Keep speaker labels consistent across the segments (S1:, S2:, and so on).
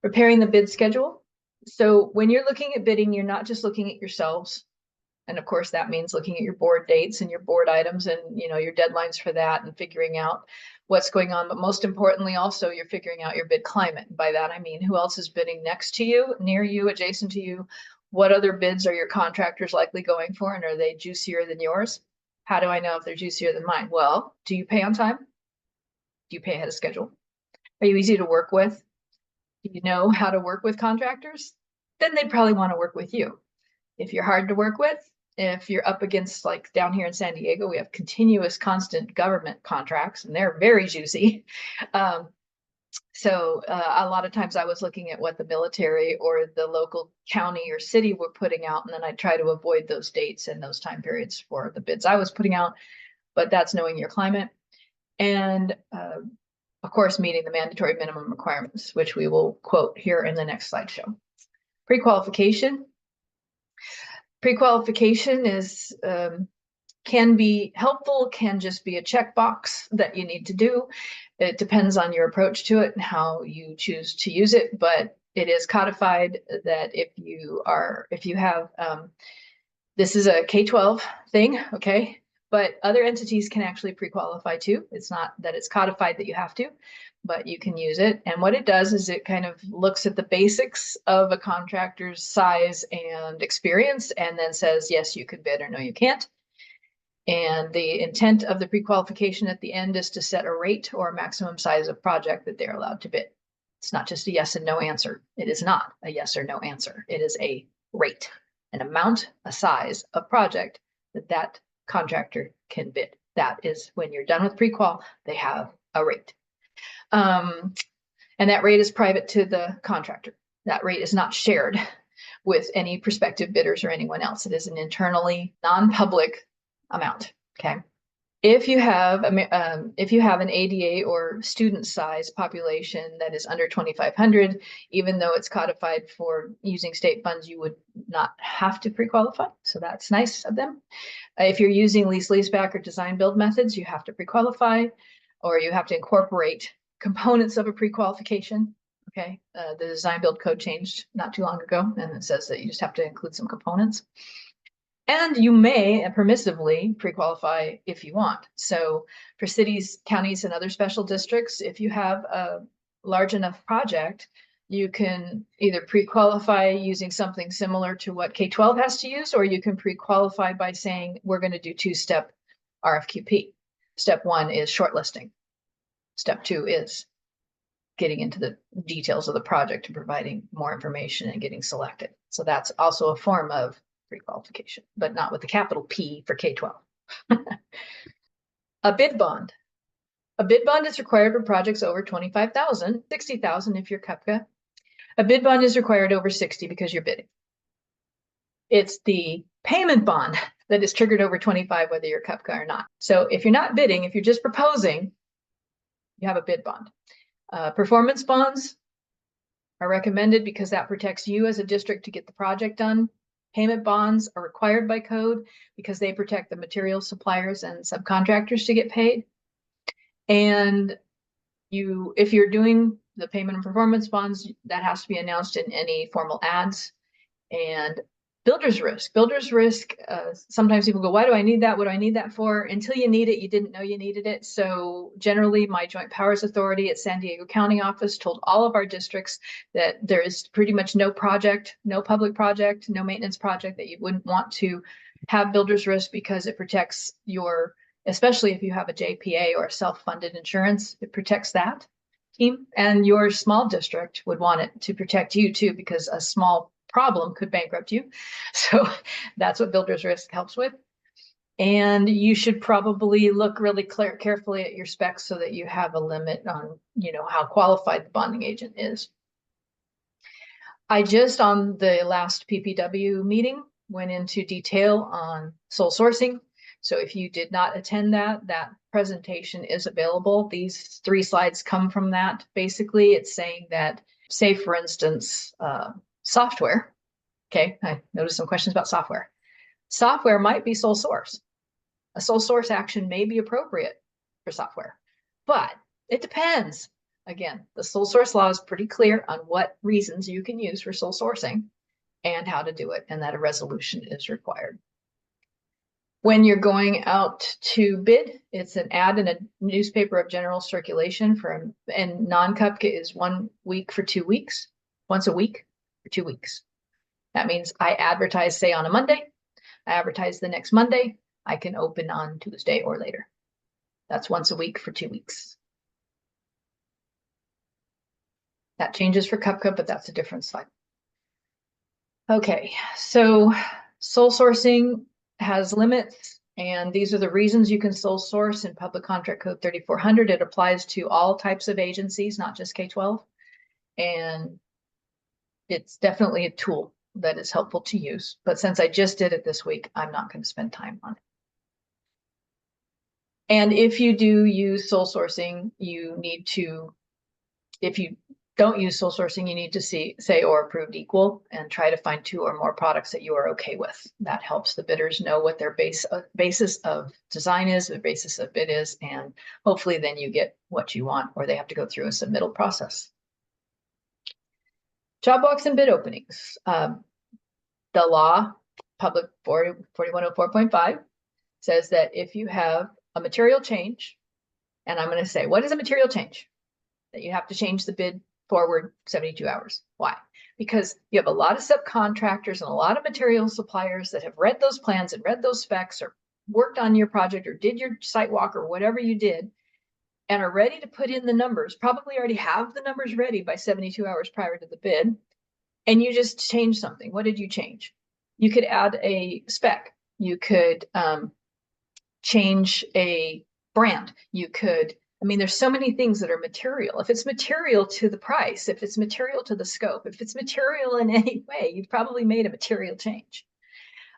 S1: Preparing the bid schedule. So when you're looking at bidding, you're not just looking at yourselves. And of course, that means looking at your board dates and your board items and, your deadlines for that and figuring out what's going on. But most importantly, also, you're figuring out your bid climate. By that, I mean, who else is bidding next to you, near you, adjacent to you? What other bids are your contractors likely going for? And are they juicier than yours? How do I know if they're juicier than mine? Well, do you pay on time? Do you pay ahead of schedule? Are you easy to work with? Do you know how to work with contractors? Then they'd probably want to work with you. If you're hard to work with, if you're up against, like down here in San Diego, we have continuous constant government contracts and they're very juicy. So a lot of times I was looking at what the military or the local county or city were putting out, and then I try to avoid those dates and those time periods for the bids I was putting out. But that's knowing your climate. And of course, meeting the mandatory minimum requirements, which we will quote here in the next slideshow. Pre-qualification. Pre-qualification is can be helpful, can just be a checkbox that you need to do. It depends on your approach to it and how you choose to use it, but it is codified that if you have, this is a K-12 thing, okay? But other entities can actually pre-qualify too. It's not that it's codified that you have to, but you can use it. And what it does is it kind of looks at the basics of a contractor's size and experience and then says, yes, you can bid or no, you can't. And the intent of the pre-qualification at the end is to set a rate or a maximum size of project that they're allowed to bid. It's not just a yes and no answer. It is not a yes or no answer. It is a rate, an amount, a size of project that contractor can bid. That is when you're done with pre-qual, they have a rate. And that rate is private to the contractor. That rate is not shared with any prospective bidders or anyone else. It is an internally non-public amount. Okay. If you have an ADA or student size population that is under 2,500, even though it's codified for using state funds, you would not have to pre-qualify. So that's nice of them. If you're using lease-leaseback or design build methods, you have to pre-qualify, or you have to incorporate components of a pre-qualification. Okay. The design build code changed not too long ago, and it says that you just have to include some components. And you may permissively pre-qualify if you want. So for cities, counties, and other special districts, if you have a large enough project, you can either pre-qualify using something similar to what K-12 has to use, or you can pre-qualify by saying, we're going to do two-step RFQP. Step one is shortlisting. Step two is getting into the details of the project and providing more information and getting selected. So that's also a form of pre-qualification, but not with the capital P for K-12. A bid bond. A bid bond is required for projects over 25,000, 60,000 if you're CUPCCA. A bid bond is required over 60 because you're bidding. It's the payment bond that is triggered over 25, whether you're CUPCCA or not. So if you're not bidding, if you're just proposing, you have a bid bond. Performance bonds are recommended because that protects you as a district to get the project done. Payment bonds are required by code because they protect the material suppliers and subcontractors to get paid. And if you're doing the payment and performance bonds, that has to be announced in any formal ads. And builder's risk. Builder's risk, sometimes people go, why do I need that? What do I need that for? Until you need it, you didn't know you needed it. So generally, my Joint Powers Authority at San Diego County office told all of our districts that there is pretty much no project, no public project, no maintenance project that you wouldn't want to have builder's risk, because it protects your, especially if you have a JPA or a self-funded insurance, it protects that team. And your small district would want it to protect you too, because a small problem could bankrupt you. So that's what builder's risk helps with. And you should probably look really carefully at your specs so that you have a limit on, how qualified the bonding agent is. I just, on the last PPW meeting, went into detail on sole sourcing. So if you did not attend that presentation is available. These 3 slides come from that. Basically, it's saying that, say, for instance, software. Okay, I noticed some questions about software. Software might be sole source. A sole source action may be appropriate for software, but it depends. Again, the sole source law is pretty clear on what reasons you can use for sole sourcing and how to do it, and that a resolution is required. When you're going out to bid, it's an ad in a newspaper of general circulation and non-CUPCCA is 1 week for 2 weeks, once a week for 2 weeks. That means I advertise, say, on a Monday, I advertise the next Monday, I can open on Tuesday or later. That's once a week for 2 weeks. That changes for CUPCCA, but that's a different slide. Okay, so sole sourcing has limits, and these are the reasons you can sole source in Public Contract Code 3400. It applies to all types of agencies, not just K-12, and it's definitely a tool that is helpful to use. But since I just did it this week, I'm not going to spend time on it. And if you do use sole sourcing, you need to, if you don't use sole sourcing, you need to say or approved equal and try to find 2 or more products that you are okay with. That helps the bidders know what their basis of design is, the basis of bid is, and hopefully then you get what you want, or they have to go through a submittal process. Job walks and bid openings. The law, Public 4104.5, says that if you have a material change, and I'm going to say, what is a material change? That you have to change the bid forward 72 hours. Why? Because you have a lot of subcontractors and a lot of material suppliers that have read those plans and read those specs or worked on your project or did your site walk or whatever you did and are ready to put in the numbers, probably already have the numbers ready by 72 hours prior to the bid, and you just change something. What did you change? You could add a spec. You could change a brand. You could, I mean, there's so many things that are material. If it's material to the price, if it's material to the scope, if it's material in any way, you've probably made a material change.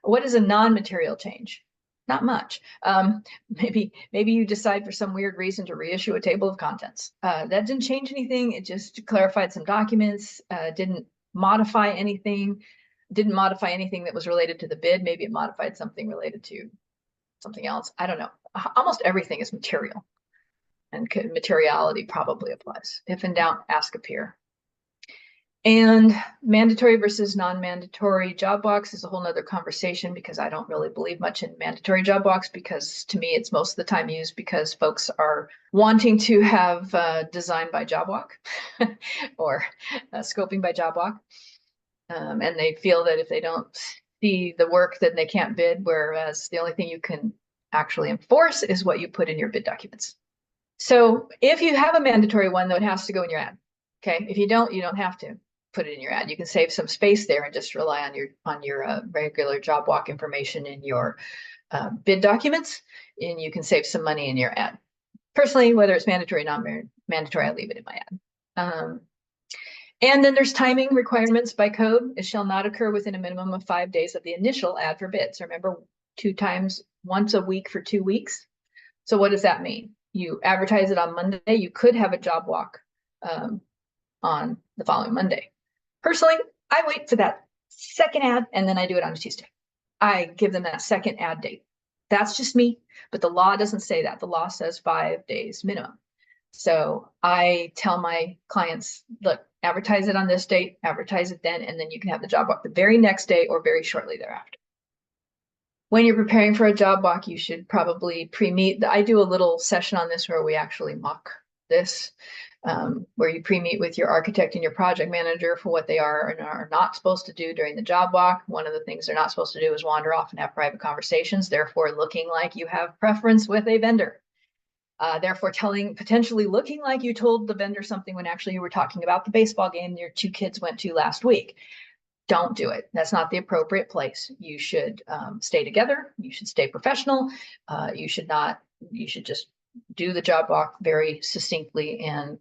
S1: What is a non-material change? Not much. Maybe you decide for some weird reason to reissue a table of contents. That didn't change anything. It just clarified some documents, didn't modify anything that was related to the bid. Maybe it modified something related to something else. I don't know. Almost everything is material. And materiality probably applies. If in doubt, ask a peer. And mandatory versus non-mandatory job walks is a whole nother conversation because I don't really believe much in mandatory job walks because to me it's most of the time used because folks are wanting to have design by job walk or scoping by job walk. And they feel that if they don't see the work, then they can't bid, whereas the only thing you can actually enforce is what you put in your bid documents. So if you have a mandatory one, though, it has to go in your ad. Okay, if you don't have to put it in your ad. You can save some space there and just rely on your regular job walk information in your bid documents, and you can save some money in your ad. Personally, whether it's mandatory or non-mandatory, I leave it in my ad. And then there's timing requirements by code. It shall not occur within a minimum of 5 days of the initial ad for bids. Remember, 2 times once a week for 2 weeks. So what does that mean? You advertise it on Monday, you could have a job walk on the following Monday. Personally, I wait for that second ad and then I do it on a Tuesday. I give them that second ad date. That's just me, but the law doesn't say that. The law says 5 days minimum. So I tell my clients, look, advertise it on this date, advertise it then, and then you can have the job walk the very next day or very shortly thereafter. When you're preparing for a job walk, you should probably pre-meet. I do a little session on this where we actually mock this, where you pre-meet with your architect and your project manager for what they are and are not supposed to do during the job walk. One of the things they're not supposed to do is wander off and have private conversations, therefore looking like you have preference with a vendor. Therefore potentially looking like you told the vendor something when actually you were talking about the baseball game your 2 kids went to last week. Don't do it. That's not the appropriate place. You should stay together. You should stay professional. You should just do the job walk very succinctly and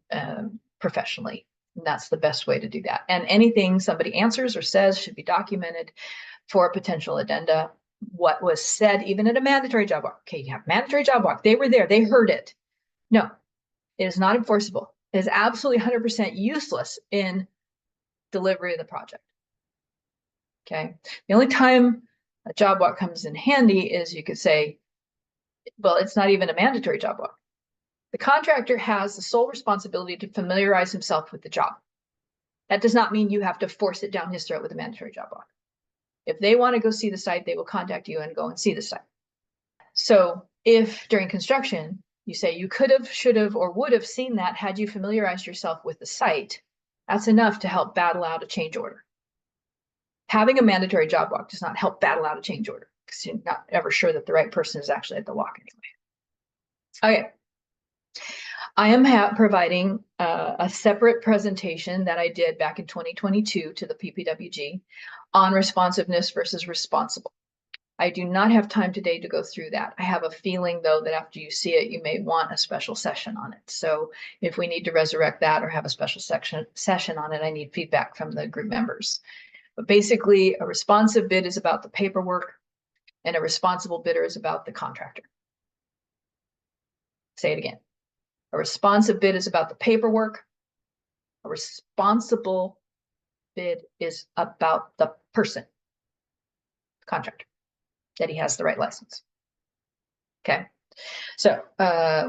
S1: professionally. And that's the best way to do that. And anything somebody answers or says should be documented for potential addenda. What was said, even at a mandatory job walk. Okay, you have mandatory job walk. They were there. They heard it. No, it is not enforceable. It is absolutely 100% useless in delivery of the project. Okay, the only time a job walk comes in handy is you could say, well, it's not even a mandatory job walk. The contractor has the sole responsibility to familiarize himself with the job. That does not mean you have to force it down his throat with a mandatory job block. If they want to go see the site, they will contact you and go and see the site. So if during construction, you say you could have, should have, or would have seen that had you familiarized yourself with the site, that's enough to help battle out a change order. Having a mandatory job walk does not help battle out a change order because you're not ever sure that the right person is actually at the walk anyway. Okay. I am providing a separate presentation that I did back in 2022 to the PPWG on responsiveness versus responsible. I do not have time today to go through that. I have a feeling, though, that after you see it, you may want a special session on it. So if we need to resurrect that or have a special session on it, I need feedback from the group members. But basically, a responsive bid is about the paperwork, and a responsible bidder is about the contractor. Say it again. A responsive bid is about the paperwork. A responsible bid is about the person, the contractor, that he has the right license. Okay. So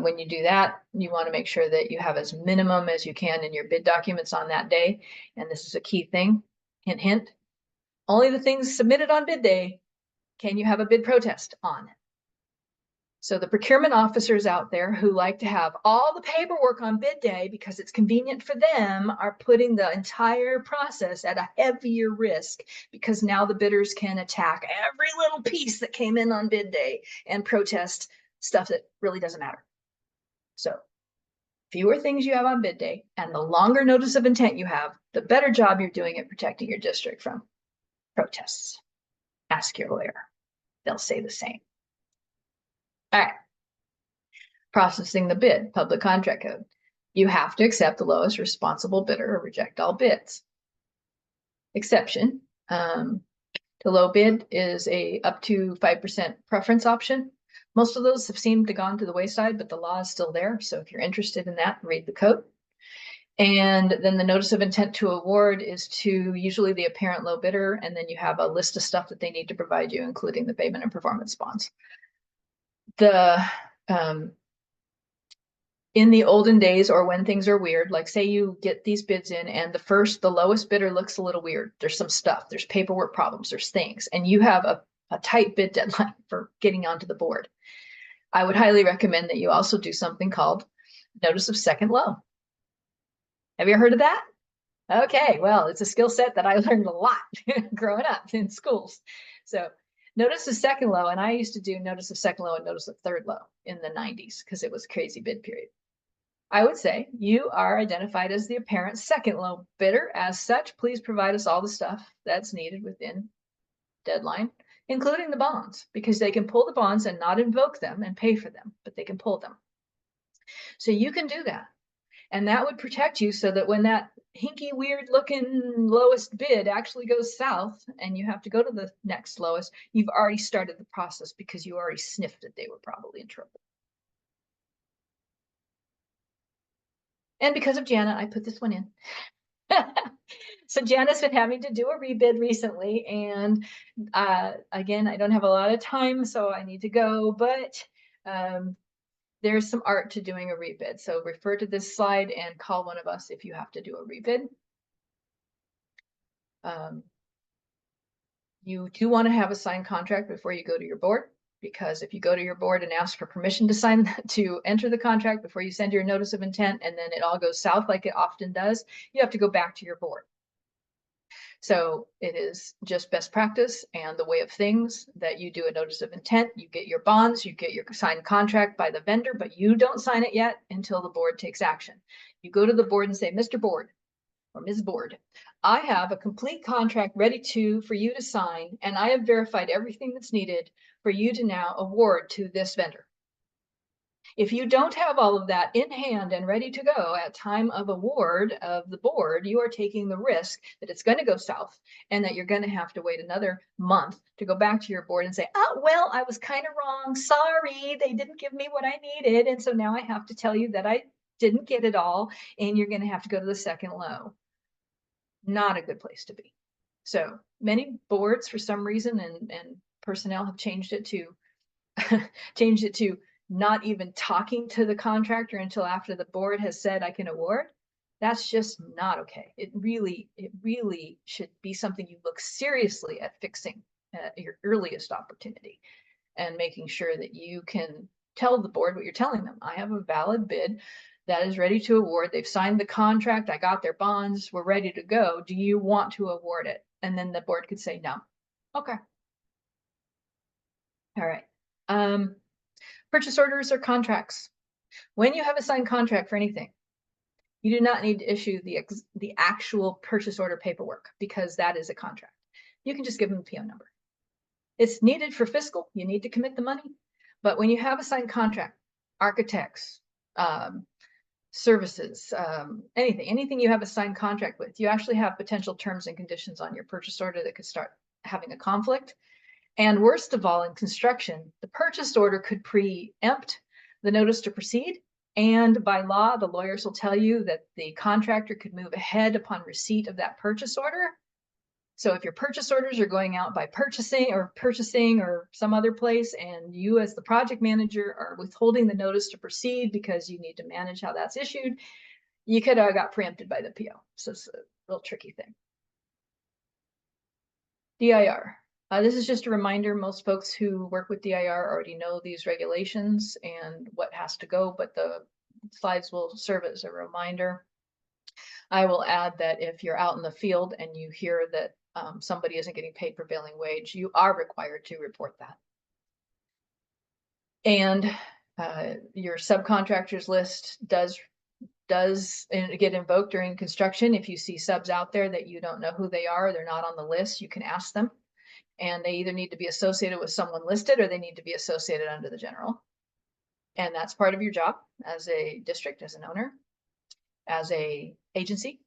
S1: when you do that, you want to make sure that you have as minimum as you can in your bid documents on that day. And this is a key thing. Hint, hint. Only the things submitted on bid day can you have a bid protest on. So the procurement officers out there who like to have all the paperwork on bid day because it's convenient for them are putting the entire process at a heavier risk because now the bidders can attack every little piece that came in on bid day and protest stuff that really doesn't matter. So fewer things you have on bid day and the longer notice of intent you have, the better job you're doing at protecting your district from protests. Ask your lawyer. They'll say the same. All right. Processing the bid, public contract code. You have to accept the lowest responsible bidder or reject all bids. Exception to low bid is a up to 5% preference option. Most of those have seemed to gone to the wayside, but the law is still there. So if you're interested in that, read the code. And then the notice of intent to award is to usually the apparent low bidder. And then you have a list of stuff that they need to provide you, including the payment and performance bonds. In the olden days, or when things are weird, like say you get these bids in and the lowest bidder looks a little weird. There's some stuff, there's paperwork problems, there's things, and you have a tight bid deadline for getting onto the board. I would highly recommend that you also do something called notice of second low. Have you heard of that? Okay, well, it's a skill set that I learned a lot growing up in schools. So notice of second low, and I used to do notice of second low and notice of third low in the 90s because it was a crazy bid period. I would say you are identified as the apparent second low bidder. As such, please provide us all the stuff that's needed within deadline, including the bonds, because they can pull the bonds and not invoke them and pay for them, but they can pull them. So you can do that. And that would protect you so that when that hinky, weird looking lowest bid actually goes south and you have to go to the next lowest, you've already started the process because you already sniffed that they were probably in trouble. And because of Jana, I put this one in. So Jana's been having to do a rebid recently. And again, I don't have a lot of time, so I need to go, but there's some art to doing a rebid. So refer to this slide and call one of us if you have to do a rebid. You do want to have a signed contract before you go to your board, because if you go to your board and ask for permission to sign to enter the contract before you send your notice of intent, and then it all goes south like it often does, you have to go back to your board. So it is just best practice and the way of things that you do a notice of intent, you get your bonds, you get your signed contract by the vendor, but you don't sign it yet until the board takes action. You go to the board and say, Mr. Board or Ms. Board, I have a complete contract ready for you to sign, and I have verified everything that's needed for you to now award to this vendor. If you don't have all of that in hand and ready to go at time of award of the board, you are taking the risk that it's going to go south and that you're going to have to wait another month to go back to your board and say, oh, well, I was kind of wrong. Sorry, they didn't give me what I needed. And so now I have to tell you that I didn't get it all, and you're going to have to go to the second low. Not a good place to be. So many boards, for some reason, and personnel have changed it to not even talking to the contractor until after the board has said I can award, that's just not okay. It really should be something you look seriously at fixing at your earliest opportunity and making sure that you can tell the board what you're telling them. I have a valid bid that is ready to award. They've signed the contract. I got their bonds. We're ready to go. Do you want to award it? And then the board could say no. Okay. All right. Purchase orders or contracts. When you have a signed contract for anything, you do not need to issue the actual purchase order paperwork because that is a contract. You can just give them a PO number. It's needed for fiscal. You need to commit the money. But when you have a signed contract, architects, services, anything you have a signed contract with, you actually have potential terms and conditions on your purchase order that could start having a conflict. And worst of all, in construction, the purchase order could preempt the notice to proceed. And by law, the lawyers will tell you that the contractor could move ahead upon receipt of that purchase order. So if your purchase orders are going out by purchasing or some other place, and you as the project manager are withholding the notice to proceed because you need to manage how that's issued, you could have got preempted by the PO. So it's a real tricky thing. DIR. This is just a reminder. Most folks who work with DIR already know these regulations and what has to go, but the slides will serve as a reminder. I will add that if you're out in the field and you hear that somebody isn't getting paid prevailing wage, you are required to report that. And your subcontractors list does get invoked during construction. If you see subs out there that you don't know who they are, they're not on the list, you can ask them. And they either need to be associated with someone listed or they need to be associated under the general. And that's part of your job as a district, as an owner, as a agency,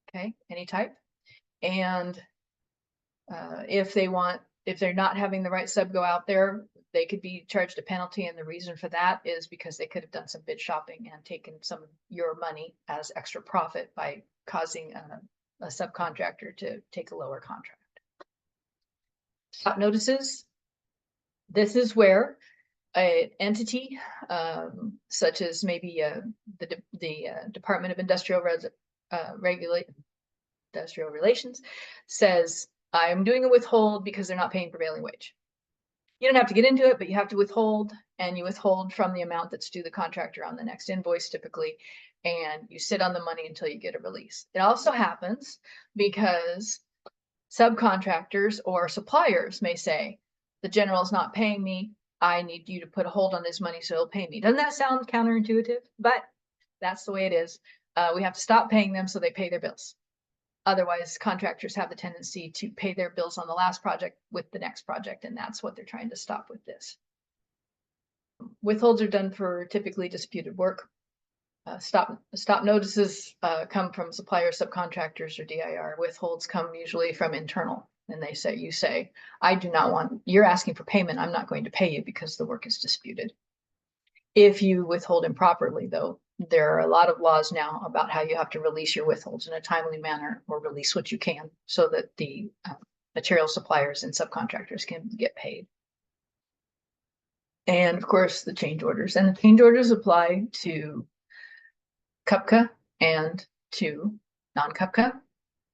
S1: okay, any type. And if they're not having the right sub go out there, they could be charged a penalty. And the reason for that is because they could have done some bid shopping and taken some of your money as extra profit by causing a subcontractor to take a lower contract. Stop notices. This is where an entity such as maybe the Department of Industrial Relations says, I'm doing a withhold because they're not paying prevailing wage. You don't have to get into it, but you have to withhold, and you withhold from the amount that's due the contractor on the next invoice typically, and you sit on the money until you get a release. It also happens because subcontractors or suppliers may say, the general's not paying me, I need you to put a hold on his money so he'll pay me. Doesn't that sound counterintuitive? But that's the way it is. We have to stop paying them so they pay their bills. Otherwise, contractors have the tendency to pay their bills on the last project with the next project, and that's what they're trying to stop with this. Withholds are done for typically disputed work. Stop notices come from suppliers, subcontractors, or DIR. Withholds come usually from internal, and you say, I do not want, you're asking for payment, I'm not going to pay you because the work is disputed. If you withhold improperly, though, there are a lot of laws now about how you have to release your withholds in a timely manner or release what you can so that the material suppliers and subcontractors can get paid. And of course, the change orders. And the change orders apply to CUPCCAA and to non-CUPCCAA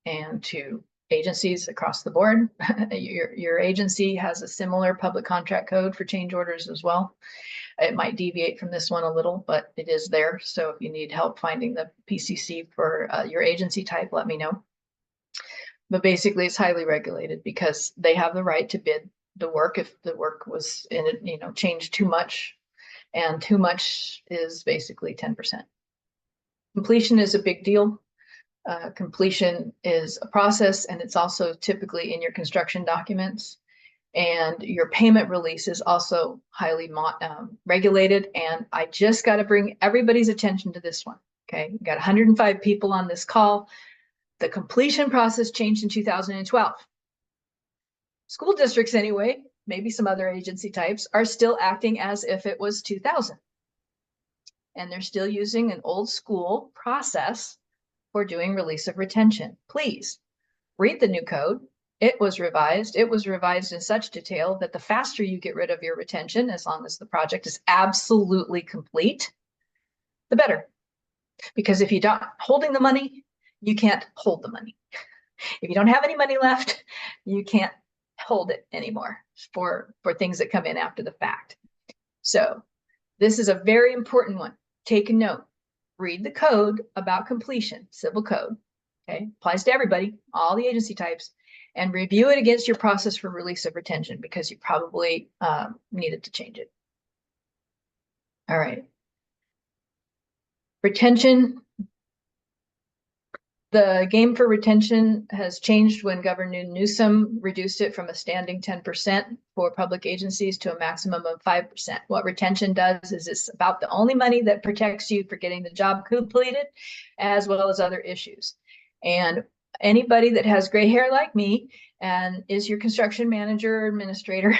S1: and to agencies across the board. Your agency has a similar public contract code for change orders as well. It might deviate from this one a little, but it is there. So if you need help finding the PCC for your agency type, let me know. But basically, it's highly regulated because they have the right to bid the work if the work was changed too much, and too much is basically 10%. Completion is a big deal. Completion is a process, and it's also typically in your construction documents. And your payment release is also highly regulated. And I just got to bring everybody's attention to this one. Okay, we got 105 people on this call. The completion process changed in 2012. School districts, anyway, maybe some other agency types, are still acting as if it was 2000. And they're still using an old school process for doing release of retention. Please read the new code. It was revised. It was revised in such detail that the faster you get rid of your retention, as long as the project is absolutely complete, the better. Because if you're not holding the money, you can't hold the money. If you don't have any money left, you can't hold it anymore for things that come in after the fact. So this is a very important one. Take a note. Read the code about completion, civil code. Okay, applies to everybody, all the agency types, and review it against your process for release of retention, because you probably needed to change it. All right. Retention. The game for retention has changed when Governor Newsom reduced it from a standing 10% for public agencies to a maximum of 5%. What retention does is it's about the only money that protects you for getting the job completed, as well as other issues. And anybody that has gray hair like me and is your construction manager or administrator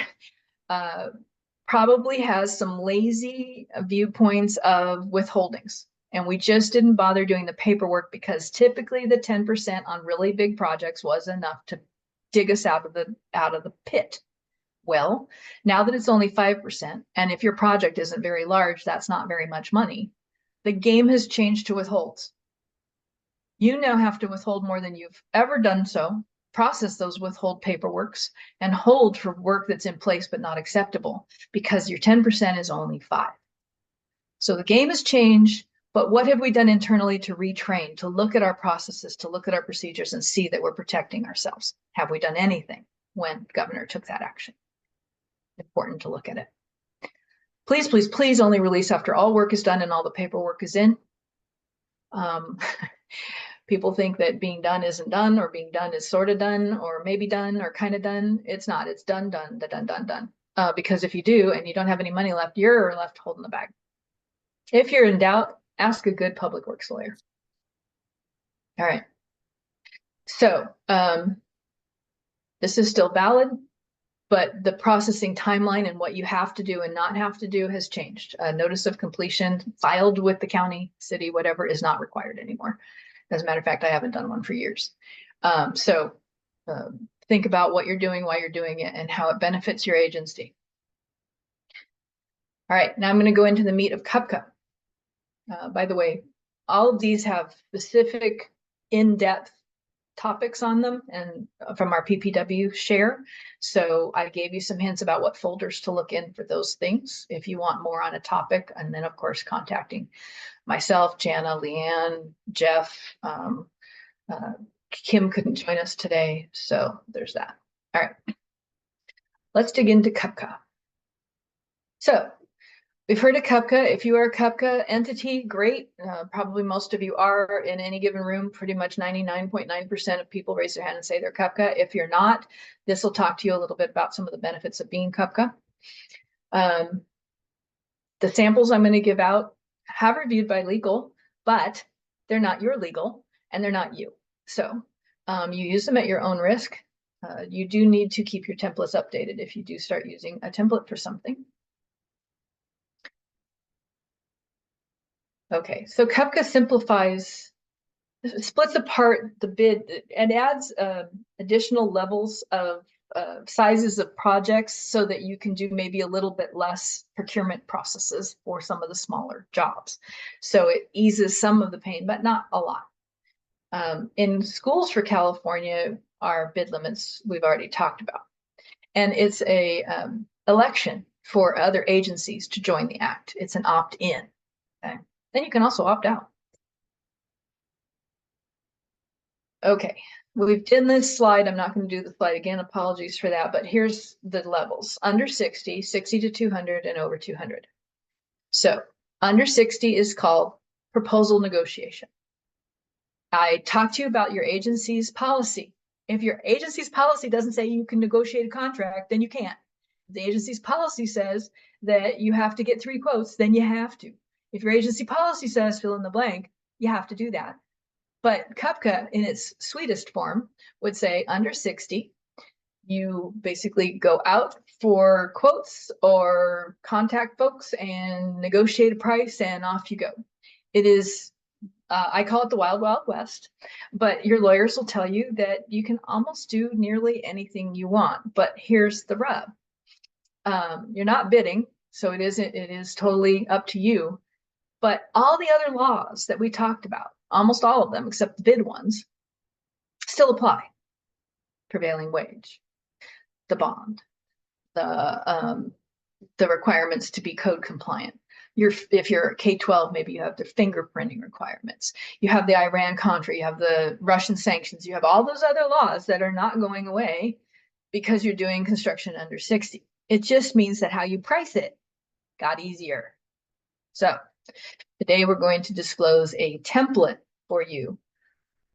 S1: probably has some lazy viewpoints of withholdings. And we just didn't bother doing the paperwork because typically the 10% on really big projects was enough to dig us out of the pit. Well, now that it's only 5%, and if your project isn't very large, that's not very much money, the game has changed to withholds. You now have to withhold more than you've ever done so, process those withhold paperworks, and hold for work that's in place but not acceptable, because your 10% is only 5. So the game has changed. But what have we done internally to retrain, to look at our processes, to look at our procedures and see that we're protecting ourselves? Have we done anything when the governor took that action? Important to look at it. Please, please, please only release after all work is done and all the paperwork is in. People think that being done isn't done, or being done is sort of done, or maybe done, or kind of done. It's not. It's done, done, done, done, done. Because if you do and you don't have any money left, you're left holding the bag. If you're in doubt, ask a good public works lawyer. All right. So this is still valid, but the processing timeline and what you have to do and not have to do has changed. A notice of completion filed with the county, city, whatever, is not required anymore. As a matter of fact, I haven't done one for years. Think about what you're doing, why you're doing it, and how it benefits your agency. All right, now I'm going to go into the meat of CUPCCA. By the way, all of these have specific in-depth topics on them and from our PPW share. So I gave you some hints about what folders to look in for those things if you want more on a topic. And then, of course, contacting myself, Jana, Leanne, Jeff. Kim couldn't join us today, so there's that. All right, let's dig into CUPCCA. So we've heard of CUPCCA. If you are a CUPCCA entity, great. Probably most of you are in any given room. Pretty much 99.9% of people raise their hand and say they're CUPCCA. If you're not, this will talk to you a little bit about some of the benefits of being CUPCCA. The samples I'm going to give out have reviewed by legal, but they're not your legal and they're not you. So you use them at your own risk. You do need to keep your templates updated if you do start using a template for something. Okay, so CUPCCA splits apart the bid and adds additional levels of sizes of projects so that you can do maybe a little bit less procurement processes for some of the smaller jobs. So it eases some of the pain, but not a lot. In schools for California, our bid limits we've already talked about. And it's a election for other agencies to join the act. It's an opt-in. Okay. Then you can also opt out. Okay, we've done this slide. I'm not going to do the slide again. Apologies for that. But here's the levels. Under 60, 60 to 200, and over 200. So under 60 is called proposal negotiation. I talked to you about your agency's policy. If your agency's policy doesn't say you can negotiate a contract, then you can't. If the agency's policy says that you have to get 3 quotes, then you have to. If your agency policy says fill in the blank, you have to do that. But CUPCCA, in its sweetest form, would say under 60, you basically go out for quotes or contact folks and negotiate a price and off you go. It is I call it the Wild Wild West, but your lawyers will tell you that you can almost do nearly anything you want. But here's the rub. You're not bidding, so it is totally up to you. But all the other laws that we talked about, almost all of them, except the bid ones, still apply. Prevailing wage, the bond, the requirements to be code compliant. If you're K-12, maybe you have the fingerprinting requirements. You have the Iran-Contra, you have the Russian sanctions, you have all those other laws that are not going away because you're doing construction under 60. It just means that how you price it got easier. So today we're going to disclose a template for you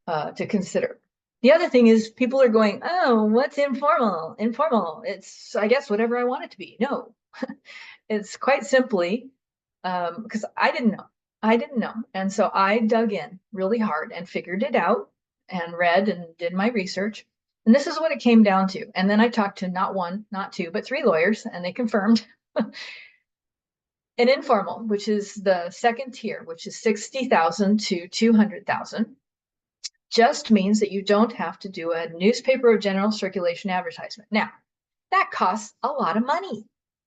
S1: to consider. The other thing is people are going, oh, what's informal? Informal, it's, I guess, whatever I want it to be. No, it's quite simply, because I didn't know. And so I dug in really hard and figured it out and read and did my research. And this is what it came down to. And then I talked to not one, not two, but 3 lawyers, and they confirmed. An informal, which is the second tier, which is 60,000 to 200,000, just means that you don't have to do a newspaper of general circulation advertisement. Now, that costs a lot of money.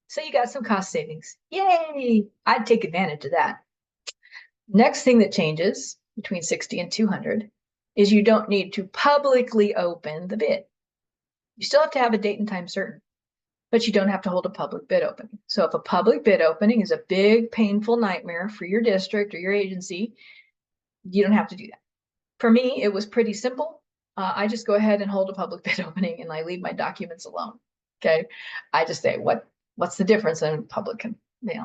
S1: So you got some cost savings. Yay! I'd take advantage of that. Next thing that changes between 60 and 200 is you don't need to publicly open the bid. You still have to have a date and time certain, but you don't have to hold a public bid opening. So if a public bid opening is a big, painful nightmare for your district or your agency, you don't have to do that. For me, it was pretty simple. I just go ahead and hold a public bid opening and I leave my documents alone. Okay. I just say, what's the difference? And public can,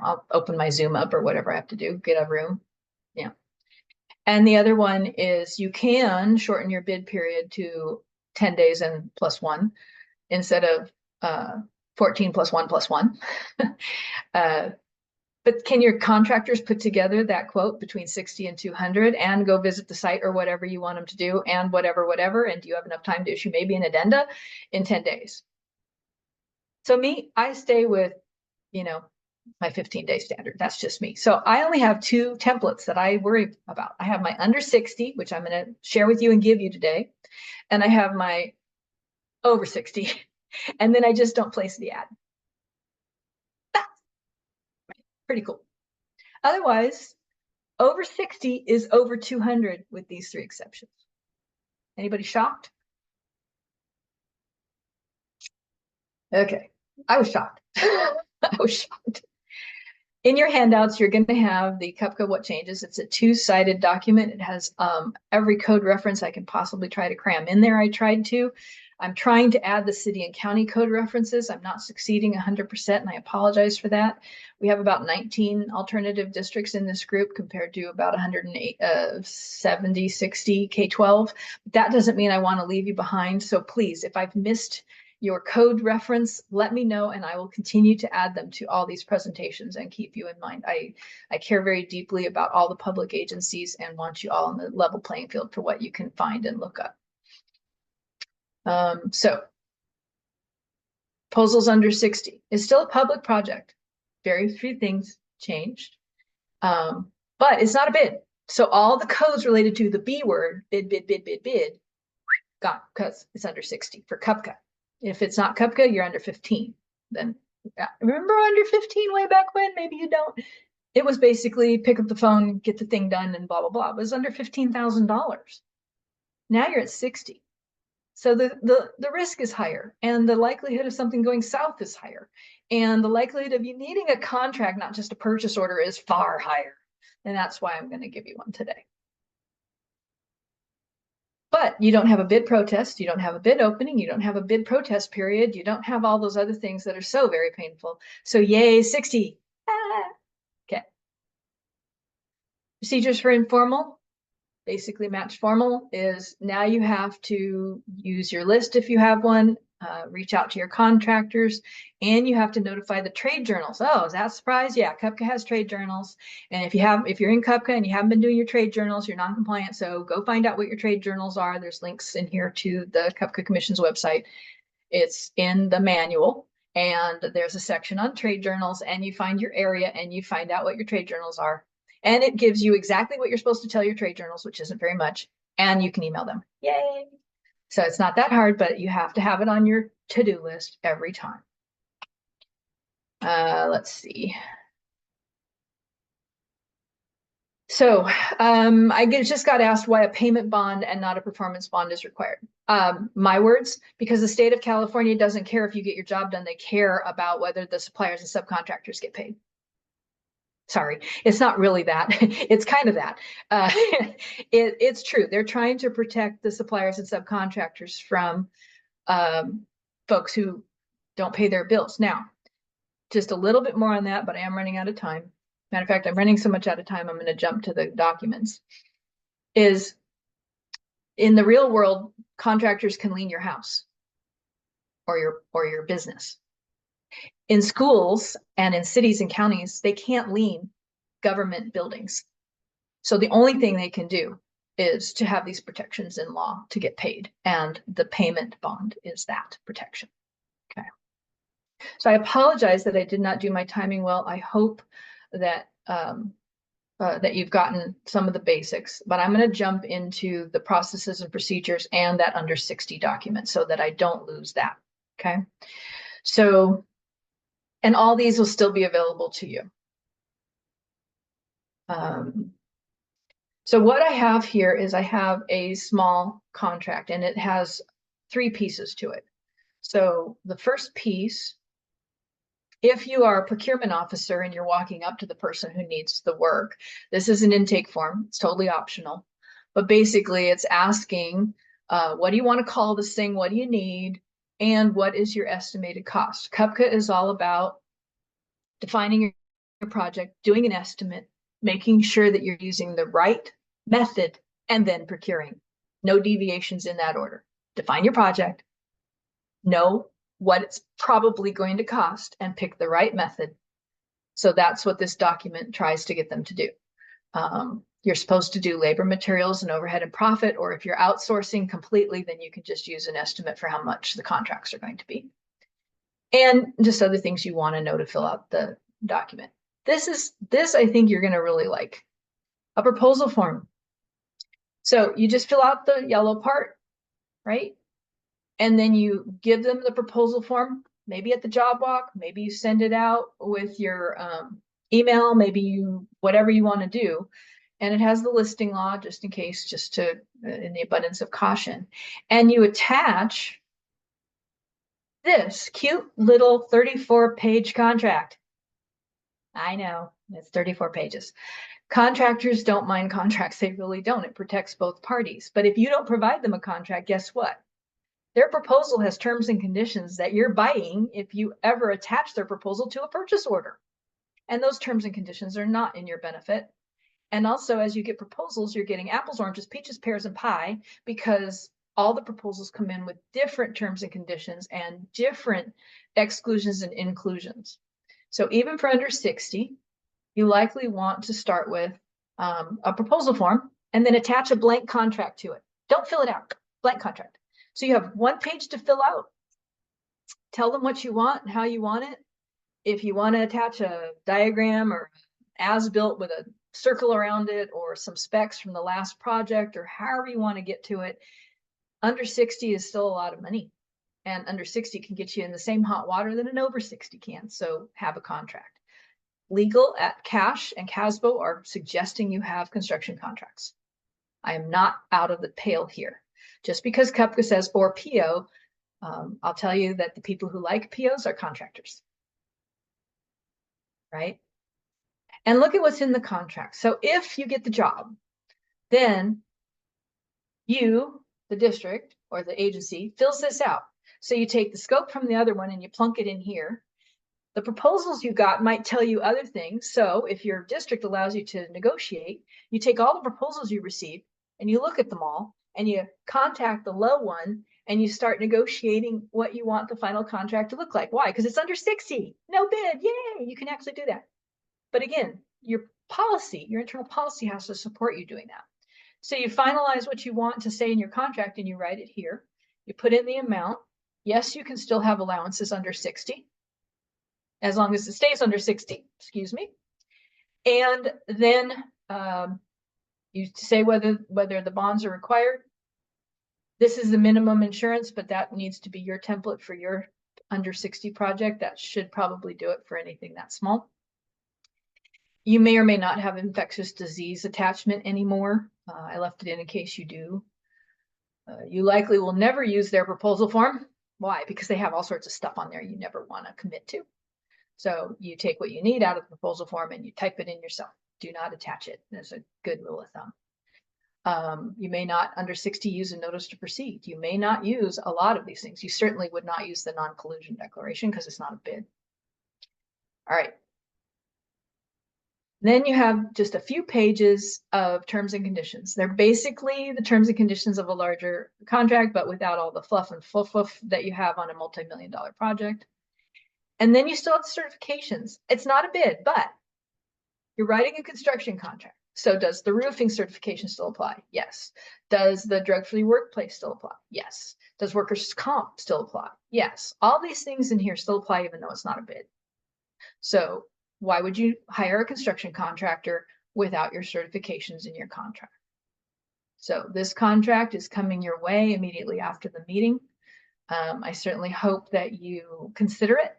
S1: I'll open my Zoom up or whatever I have to do, get a room. Yeah. And the other one is you can shorten your bid period to 10 days and +1 instead of 14 +1 +1. But can your contractors put together that quote between 60 and 200 and go visit the site or whatever you want them to do and whatever, and do you have enough time to issue maybe an addenda in 10 days? So me, I stay with, my 15-day standard. That's just me. So I only have 2 templates that I worry about. I have my under 60, which I'm going to share with you and give you today. And I have my over 60. And then I just don't place the ad. Pretty cool. Otherwise, over 60 is over 200 with these 3 exceptions. Anybody shocked? Okay, I was shocked. I was shocked. In your handouts, you're going to have the CUPCCA What Changes. It's a 2-sided document. It has every code reference I can possibly try to cram in there. I tried to. I'm trying to add the city and county code references. I'm not succeeding 100%, and I apologize for that. We have about 19 alternative districts in this group compared to about 108, 70, 60 K-12. That doesn't mean I want to leave you behind. So please, if I've missed your code reference, let me know, and I will continue to add them to all these presentations and keep you in mind. I care very deeply about all the public agencies and want you all on the level playing field for what you can find and look up. So proposals under 60 is still a public project. Very few things changed, but it's not a bid. So all the codes related to the B word, bid, gone because it's under 60 for CUPCCA. If it's not CUPCCA, you're under 15. Then remember under 15 way back when? Maybe you don't. It was basically pick up the phone, get the thing done, and blah, blah, blah. It was under $15,000. Now you're at 60. So the risk is higher, and the likelihood of something going south is higher. And the likelihood of you needing a contract, not just a purchase order, is far higher. And that's why I'm going to give you one today. But you don't have a bid protest, you don't have a bid opening, you don't have a bid protest period, you don't have all those other things that are so very painful. So yay, 60. Okay. Procedures for informal, basically match formal, is now you have to use your list if you have one, reach out to your contractors, and you have to notify the trade journals. Oh, is that a surprise? Yeah, CUPCCA has trade journals. And if you're in CUPCCA and you haven't been doing your trade journals, you're non-compliant. So go find out what your trade journals are. There's links in here to the CUPCCA Commission's website. It's in the manual, and there's a section on trade journals, and you find your area and you find out what your trade journals are. And it gives you exactly what you're supposed to tell your trade journals, which isn't very much, and you can email them. Yay! So it's not that hard, but you have to have it on your to-do list every time. Let's see. So I just got asked why a payment bond and not a performance bond is required. My words, because the state of California doesn't care if you get your job done. They care about whether the suppliers and subcontractors get paid. Sorry, it's not really that. It's kind of that. It's true. They're trying to protect the suppliers and subcontractors from folks who don't pay their bills. Now, just a little bit more on that, but I am running out of time. Matter of fact, I'm running so much out of time, I'm going to jump to the documents. Is in the real world, contractors can lien your house or your business. In schools and in cities and counties, they can't lien government buildings. So the only thing they can do is to have these protections in law to get paid. And the payment bond is that protection. Okay. So I apologize that I did not do my timing well. I hope that that you've gotten some of the basics, but I'm going to jump into the processes and procedures and that under 60 document so that I don't lose that. Okay. So, and all these will still be available to you. So what I have here is I have a small contract and it has 3 pieces to it. So the first piece, if you are a procurement officer and you're walking up to the person who needs the work, this is an intake form. It's totally optional. But basically, it's asking, what do you want to call this thing? What do you need? And what is your estimated cost? CUPCCA is all about defining your project, doing an estimate, making sure that you're using the right method, and then procuring. No deviations in that order. Define your project, know what it's probably going to cost, and pick the right method. So that's what this document tries to get them to do. You're supposed to do labor, materials, and overhead and profit, or if you're outsourcing completely, then you can just use an estimate for how much the contracts are going to be. And just other things you want to know to fill out the document. This I think you're going to really like. A proposal form. So you just fill out the yellow part, right? And then you give them the proposal form, maybe at the job walk, maybe you send it out with your email, maybe you, whatever you want to do. And it has the listing law just in case, just to, in the abundance of caution. And you attach this cute little 34-page contract. I know, it's 34 pages. Contractors don't mind contracts. They really don't. It protects both parties. But if you don't provide them a contract, guess what? Their proposal has terms and conditions that you're buying if you ever attach their proposal to a purchase order. And those terms and conditions are not in your benefit. And also, as you get proposals, you're getting apples, oranges, peaches, pears, and pie, because all the proposals come in with different terms and conditions and different exclusions and inclusions. So even for under 60, you likely want to start with a proposal form and then attach a blank contract to it. Don't fill it out, blank contract. So you have 1 page to fill out. Tell them what you want and how you want it. If you want to attach a diagram or as-built with a circle around it or some specs from the last project or however you want to get to it, under 60 is still a lot of money. And under 60 can get you in the same hot water that an over 60 can. So have a contract. Legal at Cash and CASBO are suggesting you have construction contracts. I am not out of the pale here. Just because CUPCCA says or PO, I'll tell you that the people who like POs are contractors, right? And look at what's in the contract. So if you get the job, then you, the district or the agency, fills this out. So you take the scope from the other one and you plunk it in here. The proposals you got might tell you other things. So if your district allows you to negotiate, you take all the proposals you receive and you look at them all and you contact the low one and you start negotiating what you want the final contract to look like. Why? Because it's under 60. No bid. Yay. You can actually do that. But again, your policy, your internal policy has to support you doing that. So you finalize what you want to say in your contract and you write it here. You put in the amount. Yes, you can still have allowances under 60. As long as it stays under 60, excuse me. And then you say whether the bonds are required. This is the minimum insurance, but that needs to be your template for your under 60 project. That should probably do it for anything that small. You may or may not have infectious disease attachment anymore. I left it in case you do. You likely will never use their proposal form. Why? Because they have all sorts of stuff on there you never want to commit to. So you take what you need out of the proposal form and you type it in yourself. Do not attach it. That's a good rule of thumb. You may not under 60 use a notice to proceed. You may not use a lot of these things. You certainly would not use the non-collusion declaration because it's not a bid. All right. Then you have just a few pages of terms and conditions. They're basically the terms and conditions of a larger contract, but without all the fluff and fluff that you have on a multi-million-dollar project. And then you still have the certifications. It's not a bid, but you're writing a construction contract. So does the roofing certification still apply? Yes. Does the drug-free workplace still apply? Yes. Does workers' comp still apply? Yes. All these things in here still apply even though it's not a bid. So why would you hire a construction contractor without your certifications in your contract? So this contract is coming your way immediately after the meeting. I certainly hope that you consider it.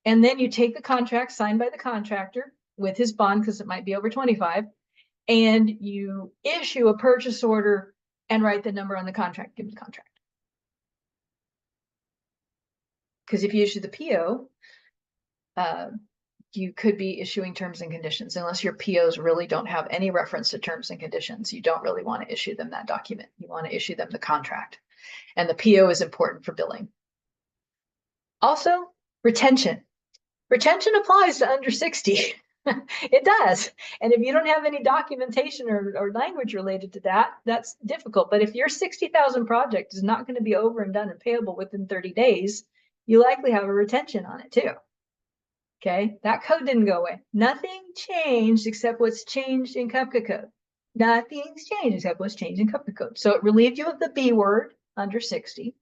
S1: And then you take the contract signed by the contractor with his bond, because it might be over 25, and you issue a purchase order and write the number on the contract, give the contract. Because if you issue the PO, you could be issuing terms and conditions. Unless your POs really don't have any reference to terms and conditions, you don't really want to issue them that document. You want to issue them the contract. And the PO is important for billing. Also, retention. Retention applies to under 60. It does. And if you don't have any documentation or language related to that, that's difficult. But if your 60,000 project is not going to be over and done and payable within 30 days, you likely have a retention on it too. Okay, that code didn't go away. Nothing changed except what's changed in CUPCCA code. Nothing's changed except what's changed in CUPCCA code. So it relieved you of the B word under 60,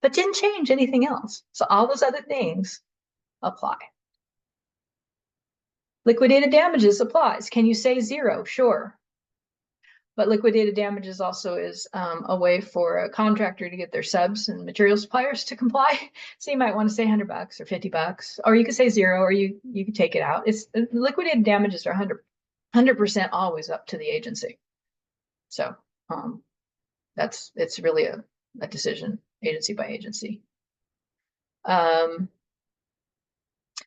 S1: but didn't change anything else. So all those other things apply. Liquidated damages applies. Can you say zero? Sure. But liquidated damages also is a way for a contractor to get their subs and material suppliers to comply. So you might want to say $100 or $50, or you could say zero, or you could take it out. It's liquidated damages are 100% always up to the agency. So it's really a decision agency by agency.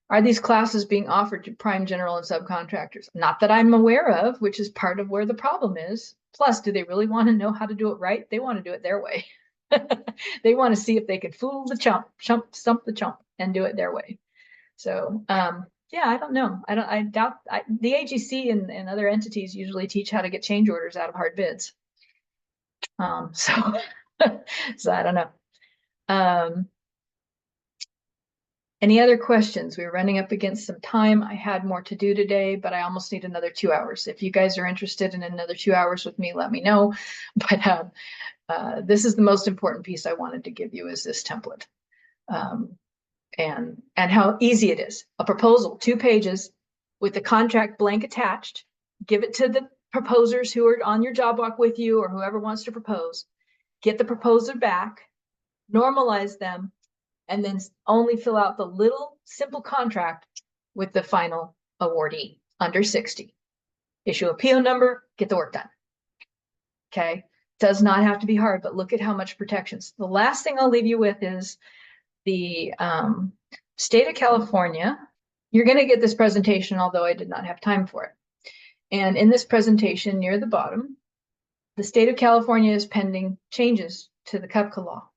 S1: Are these classes being offered to prime, general, and subcontractors? Not that I'm aware of, which is part of where the problem is. Plus, do they really want to know how to do it right? They want to do it their way. They want to see if they can fool the stump the chump, and do it their way. So, yeah, I don't know. I doubt the AGC and other entities usually teach how to get change orders out of hard bids. So I don't know. Any other questions? We're running up against some time. I had more to do today, but I almost need another 2 hours. If you guys are interested in another 2 hours with me, let me know. But this is the most important piece I wanted to give you, is this template. And how easy it is. A proposal, 2 pages with the contract blank attached. Give it to the proposers who are on your job walk with you, or whoever wants to propose. Get the proposer back, normalize them, and then only fill out the little simple contract with the final awardee under 60. Issue a PO number, get the work done. Okay, does not have to be hard, but look at how much protections. The last thing I'll leave you with is the state of California. You're going to get this presentation, although I did not have time for it. And in this presentation near the bottom, the state of California is pending changes to the CUPCCA law.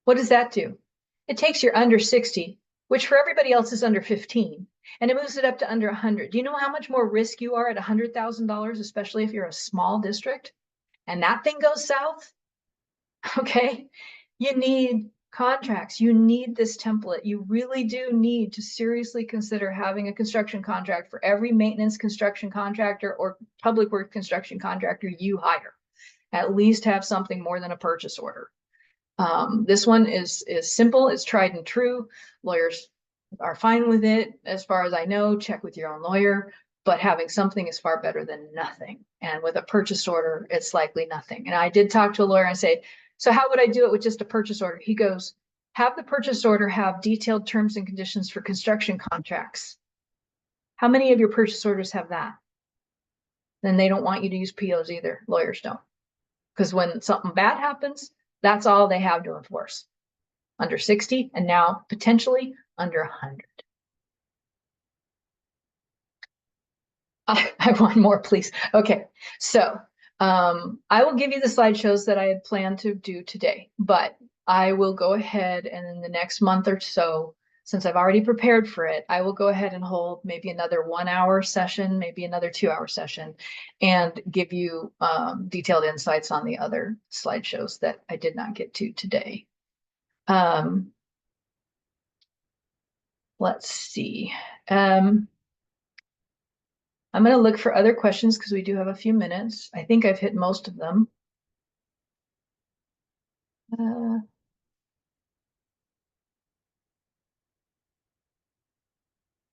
S1: What does that do? It takes your under 60, which for everybody else is under 15, and it moves it up to under 100. Do you know how much more risk you are at $100,000, especially if you're a small district and that thing goes south? Okay, you need contracts. You need this template. You really do need to seriously consider having a construction contract for every maintenance construction contractor or public works construction contractor you hire. At least have something more than a purchase order. This one is simple. It's tried and true. Lawyers are fine with it. As far as I know, check with your own lawyer. but having something is far better than nothing. And with a purchase order, it's likely nothing. And I did talk to a lawyer and say, so how would I do it with just a purchase order? He goes, have the purchase order have detailed terms and conditions for construction contracts. How many of your purchase orders have that? Then they don't want you to use POs either. Lawyers don't. Because when something bad happens, that's all they have to enforce. Under 60 and now potentially under 100. I want more, please. Okay, so I will give you the slideshows that I had planned to do today, but I will go ahead and in the next month or so, since I've already prepared for it, I will go ahead and hold maybe another 1 hour session, maybe another 2 hour session, and give you detailed insights on the other slideshows that I did not get to today. Let's see. I'm going to look for other questions because we do have a few minutes. I think I've hit most of them.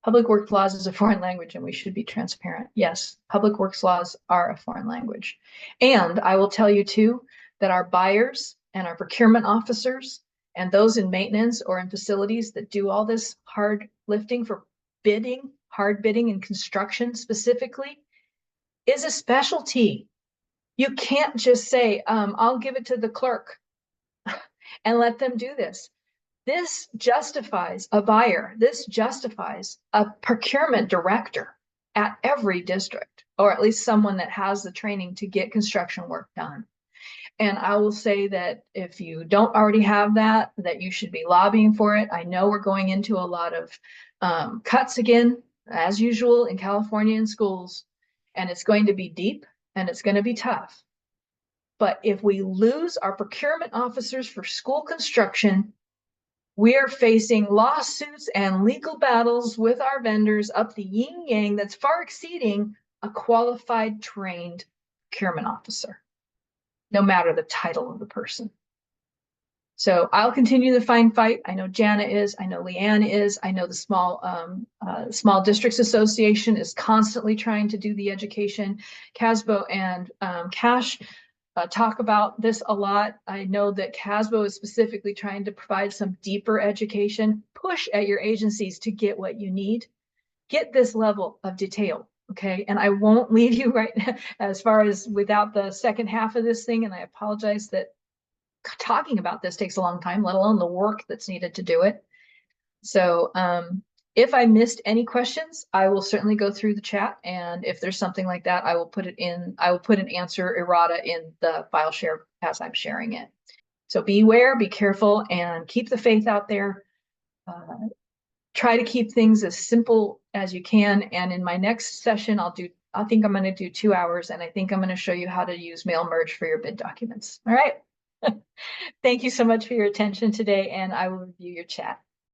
S1: Public works laws is a foreign language and we should be transparent. Yes, public works laws are a foreign language. And I will tell you too, that our buyers and our procurement officers and those in maintenance or in facilities that do all this hard lifting for bidding, hard bidding and construction specifically, is a specialty. You can't just say, I'll give it to the clerk and let them do this. This justifies a buyer. This justifies a procurement director at every district, or at least someone that has the training to get construction work done. And I will say that if you don't already have that, that you should be lobbying for it. I know we're going into a lot of cuts again, as usual in California in schools, and it's going to be deep and it's going to be tough. But if we lose our procurement officers for school construction, we are facing lawsuits and legal battles with our vendors up the yin yang that's far exceeding a qualified, trained procurement officer, no matter the title of the person. So I'll continue the fine fight. I know Jana is, I know Leanne is, I know the Small Districts Association is constantly trying to do the education. CASBO and Cash talk about this a lot. I know that CASBO is specifically trying to provide some deeper education. Push at your agencies to get what you need. Get this level of detail, okay? And I won't leave you right now as far as without the second half of this thing, and I apologize that talking about this takes a long time, let alone the work that's needed to do it. So if I missed any questions, I will certainly go through the chat. And if there's something like that, I will put it in, I will put an answer errata in the file share as I'm sharing it. So beware, be careful, and keep the faith out there. Try to keep things as simple as you can. And in my next session, I think I'm going to do 2 hours, and I think I'm going to show you how to use mail merge for your bid documents. All right. Thank you so much for your attention today, and I will review your chat.